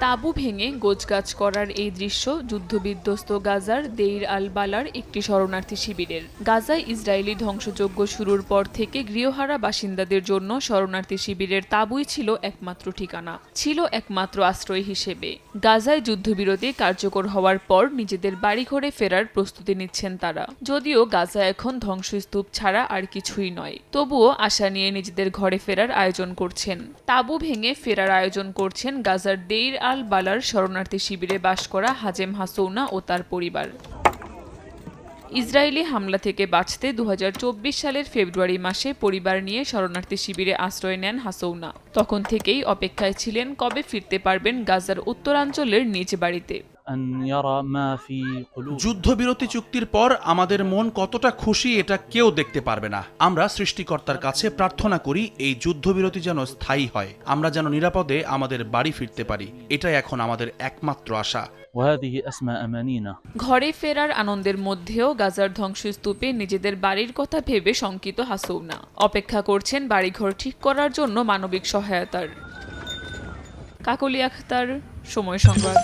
তাঁবু ভেঙে গোছগাছ করার এই দৃশ্য যুদ্ধবিধ্বস্ত গাজার দেইর আল বালার একটি শরণার্থী শিবিরের। গাজায় ইসরায়েলি ধ্বংসযজ্ঞ শুরুর পর থেকে গৃহহারা বাসিন্দাদের জন্য শরণার্থী শিবিরের তাঁবুই ছিল একমাত্র ঠিকানা, ছিল একমাত্র আশ্রয় হিসেবে। গাজায় যুদ্ধবিরতি কার্যকর হওয়ার পর নিজেদের বাড়িঘরে ফেরার প্রস্তুতি নিচ্ছেন তারা। যদিও গাজা এখন ধ্বংসস্তূপ ছাড়া আর কিছুই নয়, তবুও আশা নিয়ে নিজেদের ঘরে ফেরার আয়োজন করছেন। তাঁবু ভেঙে ফেরার আয়োজন করছেন গাজার দেইর আল বালার শরণার্থী শিবিরে বাস করা হাজেম হাসৌনা ও তার পরিবার। ইসরায়েলি হামলা থেকে বাঁচতে ২০২৪ সালের ফেব্রুয়ারি মাসে পরিবার নিয়ে শরণার্থী শিবিরে আশ্রয় নেন হাসৌনা। তখন থেকেই অপেক্ষায় ছিলেন কবে ফিরতে পারবেন গাজার উত্তরাঞ্চলের নিজ বাড়িতে। যুদ্ধবিরতি চুক্তির পর আমাদের মন কতটা খুশি এটা কেউ দেখতে পারবে না। আমরা সৃষ্টিকর্তার কাছে প্রার্থনা করি এই যুদ্ধবিরতি যেন স্থায়ী হয়, আমরা যেন নিরাপদে আমাদের বাড়ি ফিরতে পারি। এটাই এখন আমাদের একমাত্র আশা। ঘরে ফেরার আনন্দের মধ্যেও গাজার ধ্বংসস্তূপে নিজেদের বাড়ির কথা ভেবে শঙ্কিত হাসৌনা। অপেক্ষা করছেন বাড়িঘর ঠিক করার জন্য মানবিক সহায়তার। কাকলি আখতার, সময় সংবাদ।